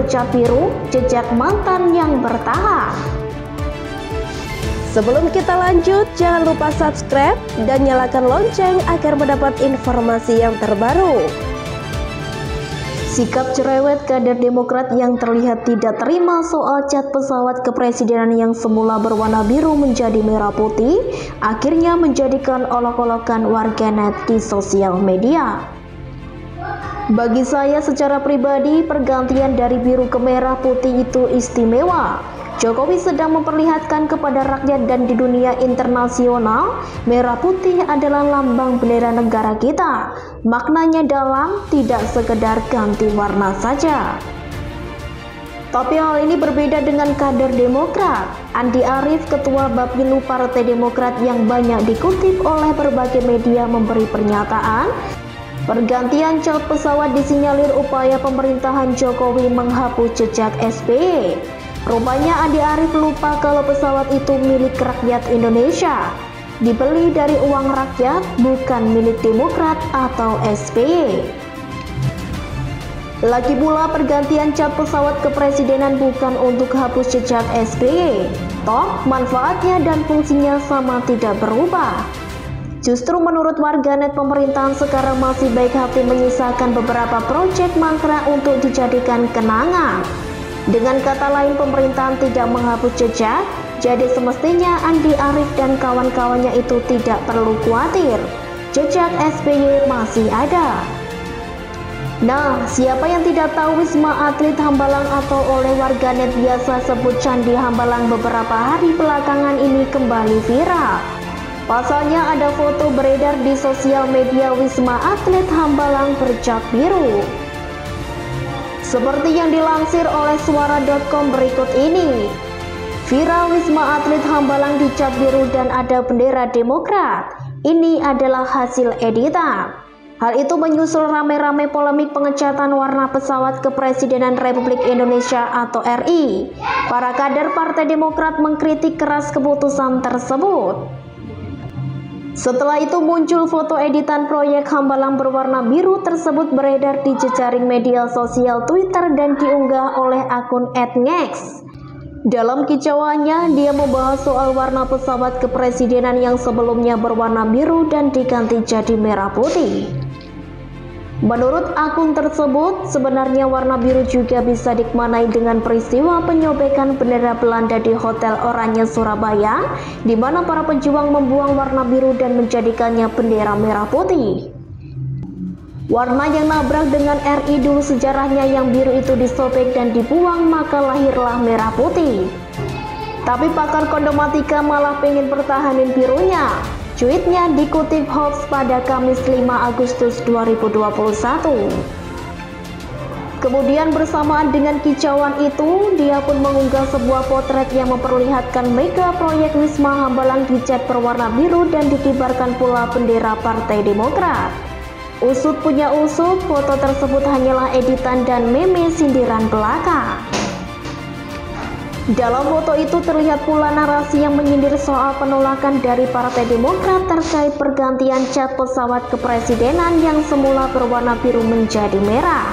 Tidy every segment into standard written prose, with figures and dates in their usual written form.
bercat biru, jejak mantan yang bertahan. Sebelum kita lanjut, jangan lupa subscribe dan nyalakan lonceng agar mendapat informasi yang terbaru. Sikap cerewet kader Demokrat yang terlihat tidak terima soal cat pesawat kepresidenan yang semula berwarna biru menjadi merah putih, akhirnya menjadikan olok-olokan warganet di sosial media. Bagi saya secara pribadi, pergantian dari biru ke merah putih itu istimewa. Jokowi sedang memperlihatkan kepada rakyat dan di dunia internasional, merah putih adalah lambang bendera negara kita. Maknanya dalam, tidak sekedar ganti warna saja. Tapi hal ini berbeda dengan kader Demokrat. Andi Arief, Ketua Bapilu Partai Demokrat yang banyak dikutip oleh berbagai media memberi pernyataan, pergantian cat pesawat disinyalir upaya pemerintahan Jokowi menghapus jejak SBY. Rupanya Andi Arief lupa kalau pesawat itu milik rakyat Indonesia, dibeli dari uang rakyat, bukan milik Demokrat atau SBY. Lagi pula pergantian cat pesawat kepresidenan bukan untuk hapus jejak SBY, toh manfaatnya dan fungsinya sama tidak berubah. Justru menurut warganet, pemerintahan sekarang masih baik hati menyisakan beberapa proyek mangkrak untuk dijadikan kenangan. Dengan kata lain, pemerintahan tidak menghapus jejak, jadi semestinya Andi Arief dan kawan-kawannya itu tidak perlu khawatir. Jejak SBY masih ada. Nah, siapa yang tidak tahu Wisma Atlet Hambalang atau oleh warganet biasa sebut Candi Hambalang beberapa hari belakangan ini kembali viral. Pasalnya ada foto beredar di sosial media Wisma Atlet Hambalang bercat biru. Seperti yang dilansir oleh suara.com berikut ini. Viral Wisma Atlet Hambalang dicat biru dan ada bendera Demokrat. Ini adalah hasil editan. Hal itu menyusul rame-rame polemik pengecatan warna pesawat kepresidenan Republik Indonesia atau RI. Para kader Partai Demokrat mengkritik keras keputusan tersebut. Setelah itu muncul foto editan proyek Hambalang berwarna biru tersebut beredar di jejaring media sosial Twitter dan diunggah oleh akun @ngex. Dalam kicauannya, dia membahas soal warna pesawat kepresidenan yang sebelumnya berwarna biru dan diganti jadi merah putih. Menurut akun tersebut, sebenarnya warna biru juga bisa dimaknai dengan peristiwa penyobekan bendera Belanda di Hotel Oranye Surabaya, di mana para pejuang membuang warna biru dan menjadikannya bendera merah putih. Warna yang nabrak dengan RI dulu sejarahnya, yang biru itu disobek dan dibuang, maka lahirlah merah putih. Tapi pakar kondomatika malah pengen pertahanin birunya. Cuitnya dikutip Hoax pada Kamis 5 Agustus 2021. Kemudian bersamaan dengan kicauan itu, dia pun mengunggah sebuah potret yang memperlihatkan mega proyek Wisma Hambalang dicat berwarna biru dan dikibarkan pula bendera Partai Demokrat. Usut punya usut, foto tersebut hanyalah editan dan meme sindiran belaka. Dalam foto itu terlihat pula narasi yang menyindir soal penolakan dari Partai Demokrat terkait pergantian cat pesawat kepresidenan yang semula berwarna biru menjadi merah.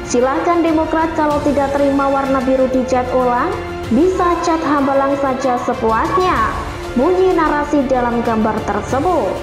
Silahkan Demokrat kalau tidak terima warna biru dicat ulang, bisa cat Hambalang saja sepuasnya, bunyi narasi dalam gambar tersebut.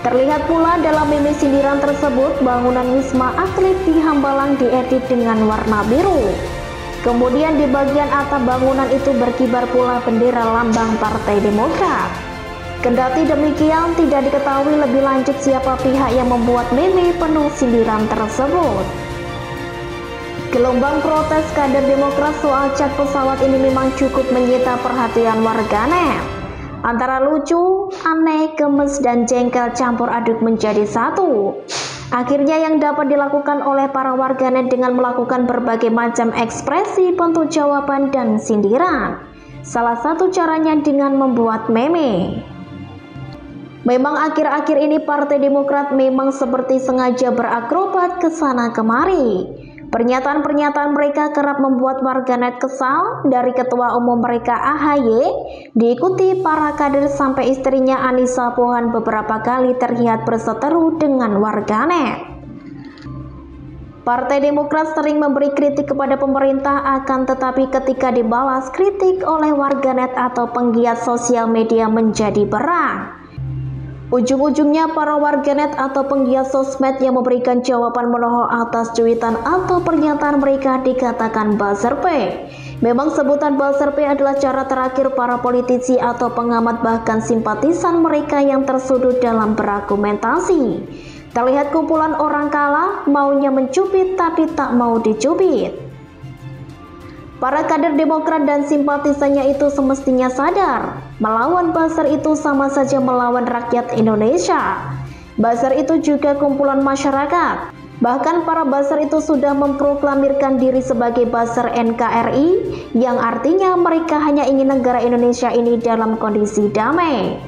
Terlihat pula dalam meme sindiran tersebut, bangunan Wisma Atlet di Hambalang diedit dengan warna biru. Kemudian di bagian atap bangunan itu berkibar pula bendera lambang Partai Demokrat. Kendati demikian, tidak diketahui lebih lanjut siapa pihak yang membuat meme penuh sindiran tersebut. Gelombang protes kader Demokrat soal cat pesawat ini memang cukup menyita perhatian warganet. Antara lucu, aneh, gemes, dan jengkel campur aduk menjadi satu. Akhirnya yang dapat dilakukan oleh para warganet dengan melakukan berbagai macam ekspresi, bentuk jawaban, dan sindiran. Salah satu caranya dengan membuat meme. Memang akhir-akhir ini Partai Demokrat memang seperti sengaja berakrobat ke sana kemari. Pernyataan-pernyataan mereka kerap membuat warganet kesal, dari ketua umum mereka AHY, diikuti para kader sampai istrinya Anissa Pohan beberapa kali terlihat berseteru dengan warganet. Partai Demokrat sering memberi kritik kepada pemerintah, akan tetapi ketika dibalas kritik oleh warganet atau penggiat sosial media menjadi perang. Ujung-ujungnya para warganet atau penggiat sosmed yang memberikan jawaban menohok atas cuitan atau pernyataan mereka dikatakan buzzer P. Memang sebutan buzzer P adalah cara terakhir para politisi atau pengamat bahkan simpatisan mereka yang tersudut dalam berargumentasi. Terlihat kumpulan orang kalah maunya mencubit tapi tak mau dicubit. Para kader Demokrat dan simpatisannya itu semestinya sadar, melawan buzzer itu sama saja melawan rakyat Indonesia. Buzzer itu juga kumpulan masyarakat. Bahkan para buzzer itu sudah memproklamirkan diri sebagai buzzer NKRI, yang artinya mereka hanya ingin negara Indonesia ini dalam kondisi damai.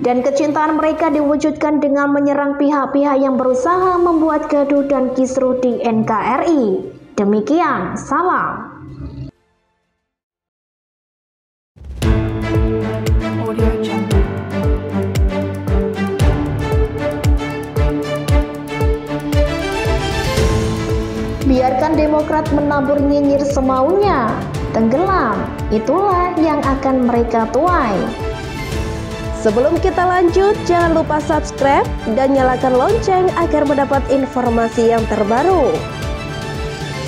Dan kecintaan mereka diwujudkan dengan menyerang pihak-pihak yang berusaha membuat gaduh dan kisruh di NKRI. Demikian, salam. Biarkan Demokrat menabur nyinyir semaunya, tenggelam, itulah yang akan mereka tuai. Sebelum kita lanjut, jangan lupa subscribe dan nyalakan lonceng agar mendapat informasi yang terbaru.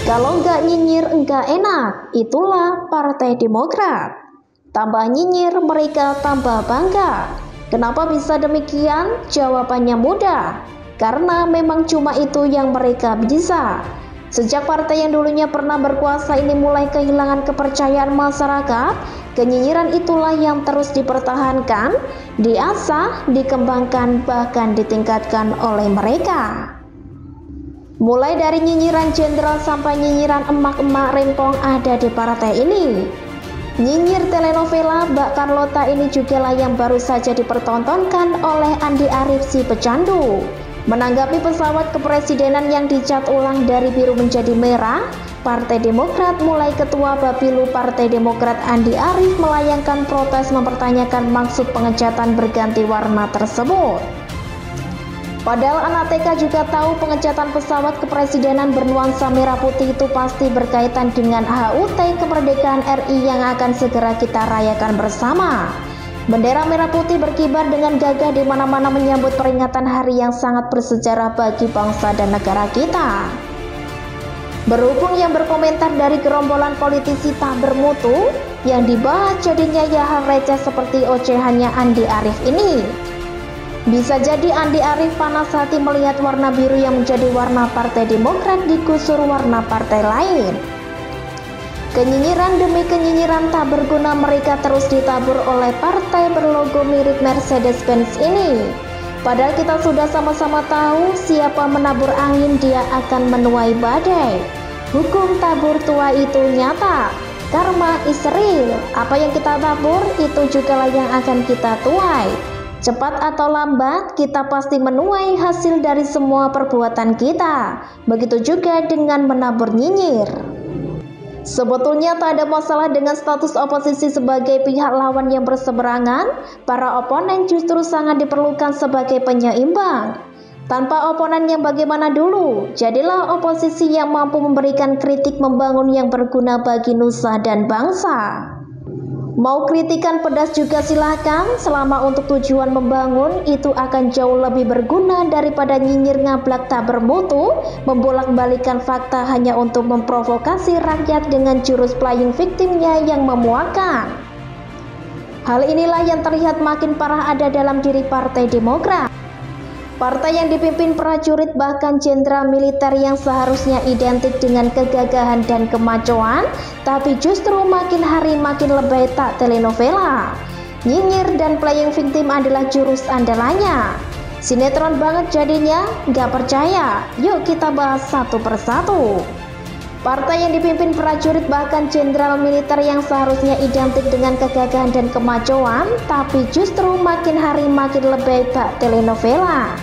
Kalau nggak nyinyir nggak enak, itulah Partai Demokrat. Tambah nyinyir mereka tambah bangga. Kenapa bisa demikian? Jawabannya mudah. Karena memang cuma itu yang mereka bisa. Sejak partai yang dulunya pernah berkuasa ini mulai kehilangan kepercayaan masyarakat, kenyinyiran itulah yang terus dipertahankan, diasah, dikembangkan, bahkan ditingkatkan oleh mereka. Mulai dari nyinyiran jenderal sampai nyinyiran emak-emak rempong ada di partai ini. Nyinyir telenovela Mbak Carlota ini juga lah yang baru saja dipertontonkan oleh Andi Arief si pecandu. Menanggapi pesawat kepresidenan yang dicat ulang dari biru menjadi merah, Partai Demokrat mulai Ketua Bapilu Partai Demokrat Andi Arief melayangkan protes mempertanyakan maksud pengecatan berganti warna tersebut. Padahal anak TK juga tahu pengecatan pesawat kepresidenan bernuansa merah putih itu pasti berkaitan dengan HUT kemerdekaan RI yang akan segera kita rayakan bersama. Bendera merah putih berkibar dengan gagah di mana-mana menyambut peringatan hari yang sangat bersejarah bagi bangsa dan negara kita. Berhubung yang berkomentar dari gerombolan politisi tak bermutu, yang dibahas jadinya ya hal receh seperti ocehannya Andi Arief ini. Bisa jadi Andi Arief panas hati melihat warna biru yang menjadi warna Partai Demokrat digusur warna partai lain. Kenyinyiran demi kenyinyiran tak berguna mereka terus ditabur oleh partai berlogo mirip Mercedes-Benz ini. Padahal kita sudah sama-sama tahu siapa menabur angin dia akan menuai badai. Hukum tabur tua itu nyata. Karma is real. Apa yang kita tabur itu juga lah yang akan kita tuai. Cepat atau lambat kita pasti menuai hasil dari semua perbuatan kita. Begitu juga dengan menabur nyinyir. Sebetulnya tak ada masalah dengan status oposisi sebagai pihak lawan yang berseberangan. Para oponen justru sangat diperlukan sebagai penyeimbang. Tanpa oponen yang bagaimana dulu, jadilah oposisi yang mampu memberikan kritik membangun yang berguna bagi nusa dan bangsa. Mau kritikan pedas juga silahkan, selama untuk tujuan membangun itu akan jauh lebih berguna daripada nyinyir ngablak tak bermutu, membolak-balikan fakta hanya untuk memprovokasi rakyat dengan jurus playing victimnya yang memuakan. Hal inilah yang terlihat makin parah ada dalam diri Partai Demokrat. Partai yang dipimpin prajurit bahkan jenderal militer yang seharusnya identik dengan kegagahan dan kemacoan, tapi justru makin hari makin lebay tak telenovela. Nyinyir dan playing victim adalah jurus andalannya. Sinetron banget jadinya, nggak percaya? Yuk kita bahas satu persatu. Partai yang dipimpin prajurit bahkan jenderal militer yang seharusnya identik dengan kegagahan dan kemajuan, tapi justru makin hari makin lebay tak telenovela.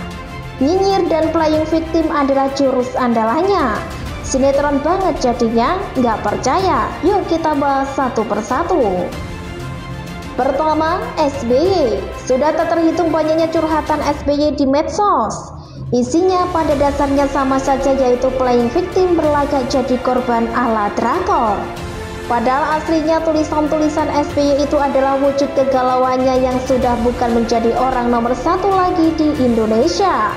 Nyinyir dan playing victim adalah jurus andalannya. Sinetron banget jadinya, nggak percaya? Yuk kita bahas satu persatu. Pertama, SBY. Sudah tak terhitung banyaknya curhatan SBY di medsos. Isinya pada dasarnya sama saja, yaitu playing victim berlagak jadi korban ala drakor. Padahal aslinya tulisan-tulisan SBY itu adalah wujud kegalauannya yang sudah bukan menjadi orang nomor satu lagi di Indonesia.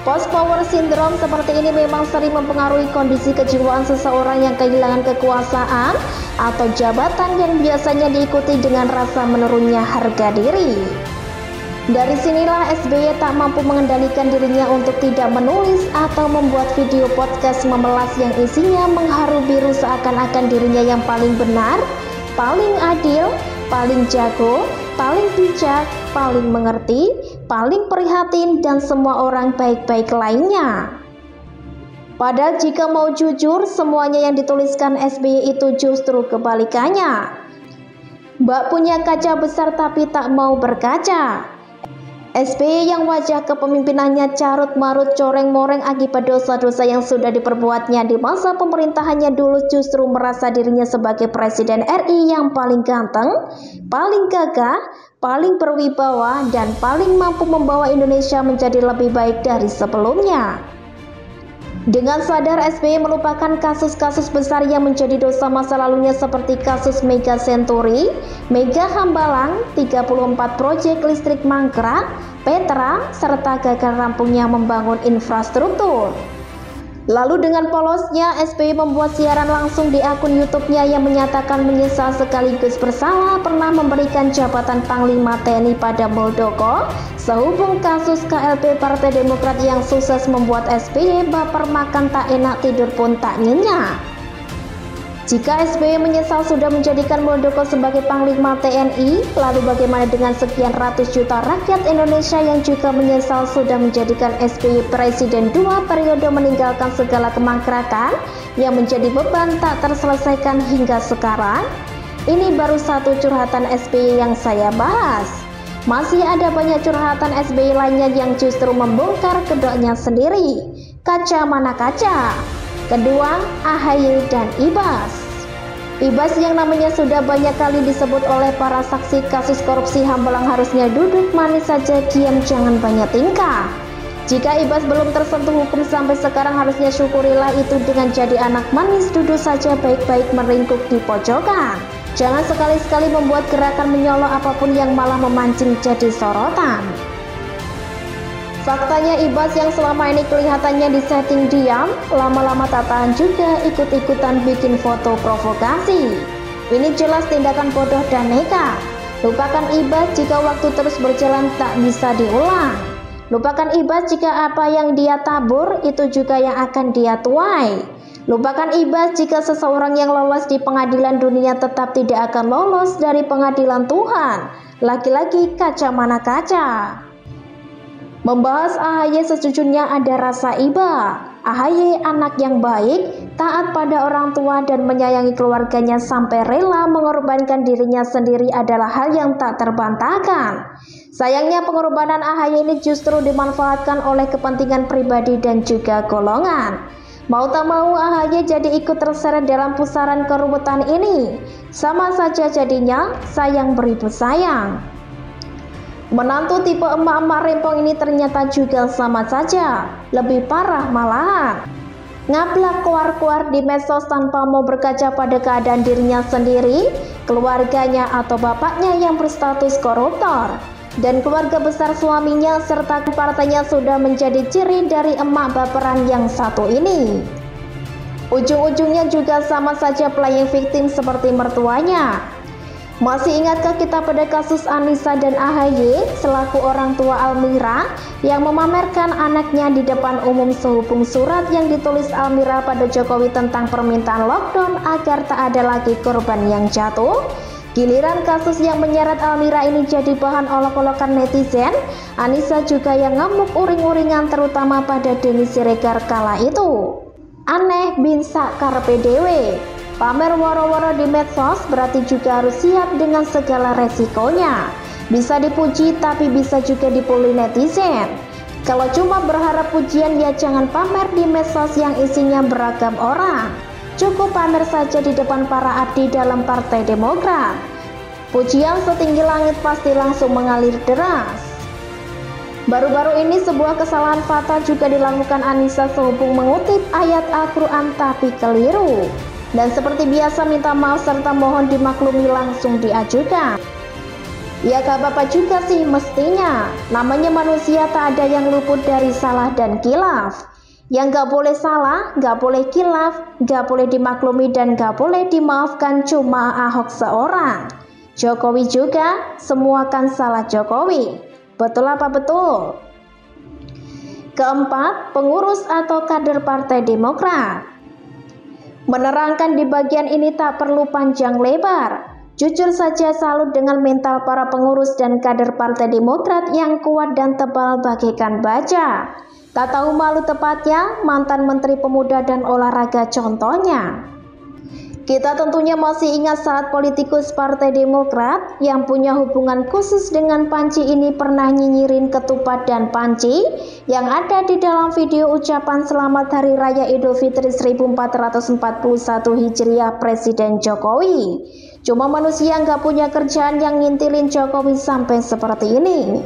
Post power syndrome seperti ini memang sering mempengaruhi kondisi kejiwaan seseorang yang kehilangan kekuasaan atau jabatan yang biasanya diikuti dengan rasa menurunnya harga diri. Dari sinilah SBY tak mampu mengendalikan dirinya untuk tidak menulis atau membuat video podcast memelas yang isinya mengharu biru seakan-akan dirinya yang paling benar, paling adil, paling jago, paling bijak, paling mengerti, paling prihatin, dan semua orang baik-baik lainnya. Padahal jika mau jujur, semuanya yang dituliskan SBY itu justru kebalikannya. Mbak punya kaca besar tapi tak mau berkaca. SBY yang wajah kepemimpinannya carut-marut coreng-moreng akibat dosa-dosa yang sudah diperbuatnya di masa pemerintahannya dulu justru merasa dirinya sebagai Presiden RI yang paling ganteng, paling gagah, paling berwibawa, dan paling mampu membawa Indonesia menjadi lebih baik dari sebelumnya. Dengan sadar SBY melupakan kasus-kasus besar yang menjadi dosa masa lalunya seperti kasus Mega Senturi, Mega Hambalang, 34 proyek listrik mangkrak, Petra, serta gagal rampungnya membangun infrastruktur. Lalu dengan polosnya SBY membuat siaran langsung di akun YouTube-nya yang menyatakan menyesal sekaligus bersalah pernah memberikan jabatan Panglima TNI pada Muldoko sehubung kasus KLP Partai Demokrat yang sukses membuat SBY baper makan tak enak tidur pun tak nyenyak. Jika SBY menyesal sudah menjadikan Muldoko sebagai Panglima TNI, lalu bagaimana dengan sekian ratus juta rakyat Indonesia yang juga menyesal sudah menjadikan SBY Presiden 2 periode meninggalkan segala kemangkrakan yang menjadi beban tak terselesaikan hingga sekarang? Ini baru satu curhatan SBY yang saya bahas. Masih ada banyak curhatan SBY lainnya yang justru membongkar kedoknya sendiri. Kaca mana kaca? Kedua, AHY dan Ibas. Ibas yang namanya sudah banyak kali disebut oleh para saksi kasus korupsi Hambalang harusnya duduk manis saja, diam, jangan banyak tingkah. Jika Ibas belum tersentuh hukum sampai sekarang, harusnya syukurilah itu dengan jadi anak manis, duduk saja baik-baik meringkuk di pojokan. Jangan sekali-sekali membuat gerakan menyolok apapun yang malah memancing jadi sorotan. Faktanya Ibas yang selama ini kelihatannya disetting diam, lama-lama tak tahan juga ikut-ikutan bikin foto provokasi. Ini jelas tindakan bodoh dan nekat. Lupakan Ibas jika waktu terus berjalan tak bisa diulang. Lupakan Ibas jika apa yang dia tabur itu juga yang akan dia tuai. Lupakan Ibas jika seseorang yang lolos di pengadilan dunia tetap tidak akan lolos dari pengadilan Tuhan. Laki-laki kaca mana kaca? Membahas AHY sejujurnya ada rasa iba. AHY anak yang baik, taat pada orang tua dan menyayangi keluarganya sampai rela mengorbankan dirinya sendiri adalah hal yang tak terbantahkan. Sayangnya pengorbanan AHY ini justru dimanfaatkan oleh kepentingan pribadi dan juga golongan. Mau tak mau AHY jadi ikut terseret dalam pusaran keruwetan ini. Sama saja jadinya sayang beribu sayang. Menantu tipe emak-emak rempong ini ternyata juga sama saja, lebih parah malahan. Ngablak keluar-keluar di medsos tanpa mau berkaca pada keadaan dirinya sendiri, keluarganya atau bapaknya yang berstatus koruptor, dan keluarga besar suaminya serta partainya sudah menjadi ciri dari emak baperan yang satu ini. Ujung-ujungnya juga sama saja playing victim seperti mertuanya. Masih ingatkah kita pada kasus Anissa dan AHY selaku orang tua Almira yang memamerkan anaknya di depan umum sehubung surat yang ditulis Almira pada Jokowi tentang permintaan lockdown agar tak ada lagi korban yang jatuh? Giliran kasus yang menyeret Almira ini jadi bahan olok-olokan netizen, Anissa juga yang ngamuk uring-uringan terutama pada Denny Siregar kala itu. Aneh bin sakar PDW. Pamer woro-woro di medsos berarti juga harus siap dengan segala resikonya. Bisa dipuji tapi bisa juga dibully netizen. Kalau cuma berharap pujian ya jangan pamer di medsos yang isinya beragam orang. Cukup pamer saja di depan para abdi dalam Partai Demokrat. Pujian setinggi langit pasti langsung mengalir deras. Baru-baru ini sebuah kesalahan fatal juga dilakukan Anissa sehubung mengutip ayat Al-Quran tapi keliru. Dan seperti biasa minta maaf serta mohon dimaklumi langsung diajukan. Ya gak apa-apa juga sih mestinya, namanya manusia tak ada yang luput dari salah dan kilaf. Yang gak boleh salah, gak boleh kilaf, gak boleh dimaklumi dan gak boleh dimaafkan cuma Ahok seorang. Jokowi juga, semua kan salah Jokowi. Betul apa betul? Keempat, pengurus atau kader Partai Demokrat. Menerangkan di bagian ini tak perlu panjang lebar. Jujur saja salut dengan mental para pengurus dan kader Partai Demokrat yang kuat dan tebal bagaikan baja. Tak tahu malu tepatnya, mantan Menteri Pemuda dan Olahraga contohnya. Kita tentunya masih ingat saat politikus Partai Demokrat yang punya hubungan khusus dengan Panji ini pernah nyinyirin ketupat dan panci yang ada di dalam video ucapan selamat Hari Raya Idul Fitri 1441 Hijriah Presiden Jokowi. Cuma manusia nggak punya kerjaan yang ngintilin Jokowi sampai seperti ini.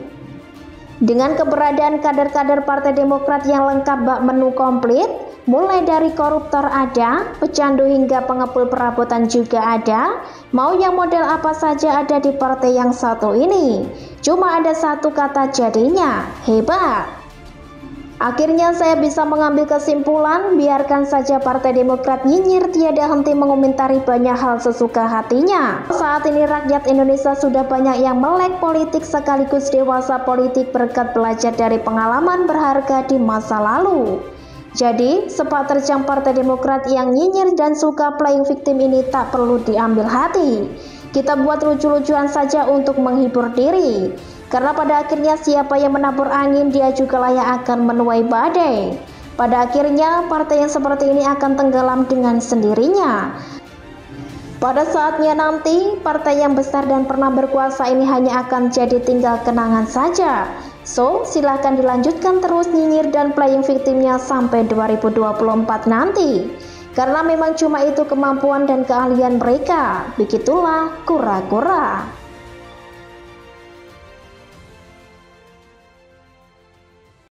Dengan keberadaan kader-kader Partai Demokrat yang lengkap bak menu komplit, mulai dari koruptor ada, pecandu hingga pengepul perabotan juga ada, mau yang model apa saja ada di partai yang satu ini. Cuma ada satu kata jadinya, hebat. Akhirnya saya bisa mengambil kesimpulan, biarkan saja Partai Demokrat nyinyir tiada henti mengomentari banyak hal sesuka hatinya. Saat ini rakyat Indonesia sudah banyak yang melek politik sekaligus dewasa politik berkat belajar dari pengalaman berharga di masa lalu. Jadi, sepak terjang Partai Demokrat yang nyinyir dan suka playing victim ini tak perlu diambil hati. Kita buat lucu-lucuan saja untuk menghibur diri. Karena pada akhirnya siapa yang menabur angin dia juga lah yang akan menuai badai. Pada akhirnya partai yang seperti ini akan tenggelam dengan sendirinya. Pada saatnya nanti partai yang besar dan pernah berkuasa ini hanya akan jadi tinggal kenangan saja. So silahkan dilanjutkan terus nyinyir dan playing victimnya sampai 2024 nanti. Karena memang cuma itu kemampuan dan keahlian mereka. Begitulah kura-kura.